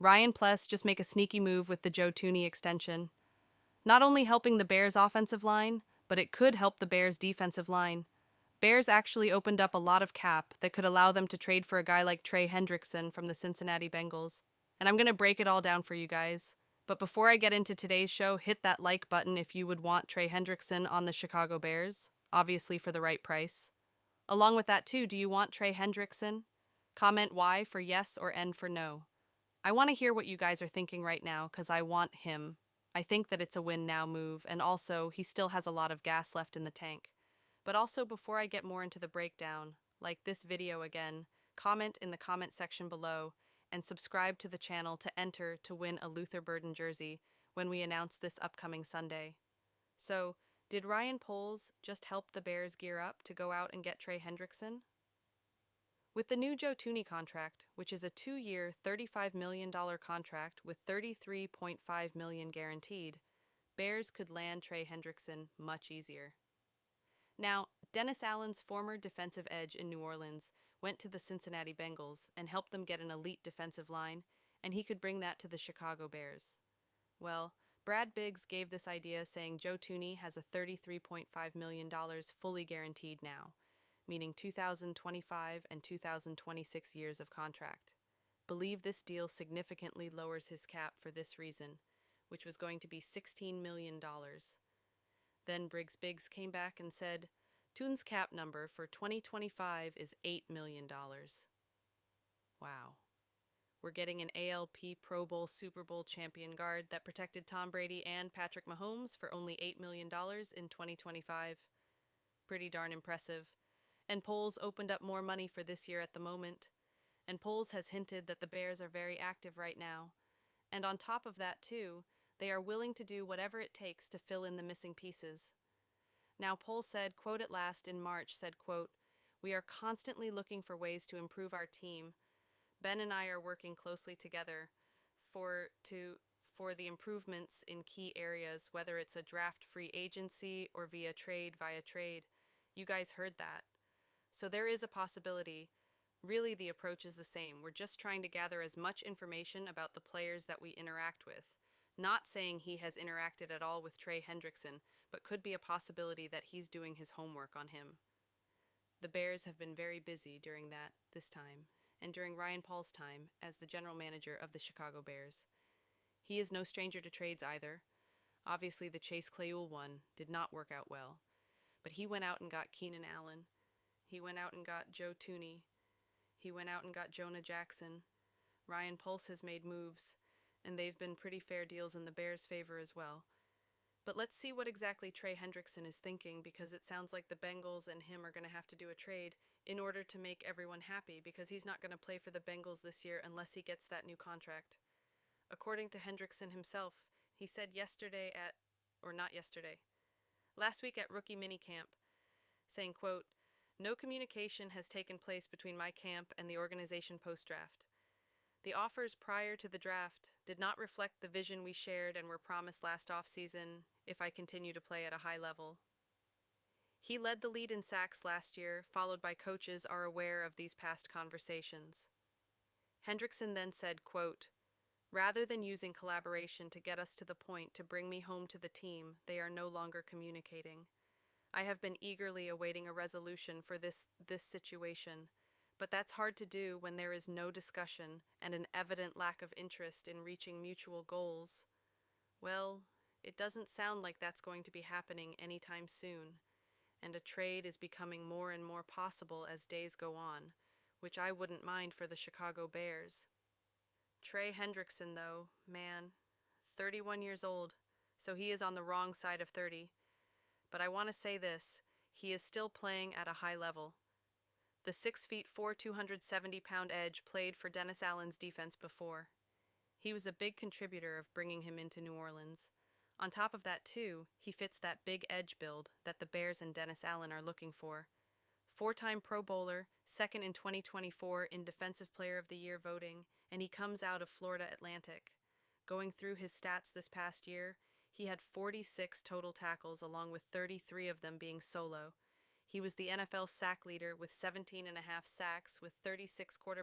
Ryan Pless just make a sneaky move with the Joe Tooney extension. Not only helping the Bears' offensive line, but it could help the Bears' defensive line. Bears actually opened up a lot of cap that could allow them to trade for a guy like Trey Hendrickson from the Cincinnati Bengals. And I'm going to break it all down for you guys. But before I get into today's show, hit that like button if you would want Trey Hendrickson on the Chicago Bears, obviously for the right price. Along with that, too, do you want Trey Hendrickson? Comment Y for yes or N for no. I want to hear what you guys are thinking right now because I want him. I think that it's a win now move, and also he still has a lot of gas left in the tank. But also, before I get more into the breakdown, like this video again, comment in the comment section below, and subscribe to the channel to enter to win a Luther Burden jersey when we announce this upcoming Sunday. So, did Ryan Poles just help the Bears gear up to go out and get Trey Hendrickson? With the new Joe Tooney contract, which is a 2-year, $35 million contract with $33.5 million guaranteed, Bears could land Trey Hendrickson much easier. Now, Dennis Allen's former defensive edge in New Orleans went to the Cincinnati Bengals and helped them get an elite defensive line, and he could bring that to the Chicago Bears. Well, Brad Biggs gave this idea saying Joe Tooney has a $33.5 million fully guaranteed now, meaning 2025 and 2026 years of contract. Believe this deal significantly lowers his cap for this reason, which was going to be $16 million. Then Briggs Biggs came back and said, Toon's cap number for 2025 is $8 million. Wow. We're getting an ALP Pro Bowl Super Bowl champion guard that protected Tom Brady and Patrick Mahomes for only $8 million in 2025. Pretty darn impressive. And Poles opened up more money for this year at the moment. And Poles has hinted that the Bears are very active right now. And on top of that, too, they are willing to do whatever it takes to fill in the missing pieces. Now, Poles said, quote at last in March, said, quote, "We are constantly looking for ways to improve our team. Ben and I are working closely together for the improvements in key areas, whether it's a draft free agency or via trade. You guys heard that. So there is a possibility. Really, the approach is the same. We're just trying to gather as much information about the players that we interact with. Not saying he has interacted at all with Trey Hendrickson, but could be a possibility that he's doing his homework on him. The Bears have been very busy during this time, and during Ryan Paul's time as the general manager of the Chicago Bears. He is no stranger to trades either. Obviously, the Chase Claypool one did not work out well, but he went out and got Keenan Allen. He went out and got Joe Tooney. He went out and got Jonah Jackson. Ryan Poles has made moves, and they've been pretty fair deals in the Bears' favor as well. But let's see what exactly Trey Hendrickson is thinking, because it sounds like the Bengals and him are going to have to do a trade in order to make everyone happy, because he's not going to play for the Bengals this year unless he gets that new contract. According to Hendrickson himself, he said last week at rookie minicamp, saying, quote, "No communication has taken place between my camp and the organization post-draft. The offers prior to the draft did not reflect the vision we shared and were promised last offseason if I continue to play at a high level." He led the lead in sacks last year, followed by coaches are aware of these past conversations. Hendrickson then said, quote, "Rather than using collaboration to get us to the point to bring me home to the team, they are no longer communicating. I have been eagerly awaiting a resolution for this situation, but that's hard to do when there is no discussion and an evident lack of interest in reaching mutual goals. Well, it doesn't sound like that's going to be happening anytime soon, and a trade is becoming more and more possible as days go on, which I wouldn't mind for the Chicago Bears. Trey Hendrickson, though, man, 31 years old, so he is on the wrong side of 30. But I want to say this, he is still playing at a high level. The 6'4", 270-pound edge played for Dennis Allen's defense before. He was a big contributor of bringing him into New Orleans. On top of that, too, he fits that big edge build that the Bears and Dennis Allen are looking for. 4-time Pro Bowler, second in 2024 in Defensive Player of the Year voting, and he comes out of Florida Atlantic. Going through his stats this past year, he had 46 total tackles, along with 33 of them being solo. He was the NFL sack leader with 17.5 sacks with 36 quarterback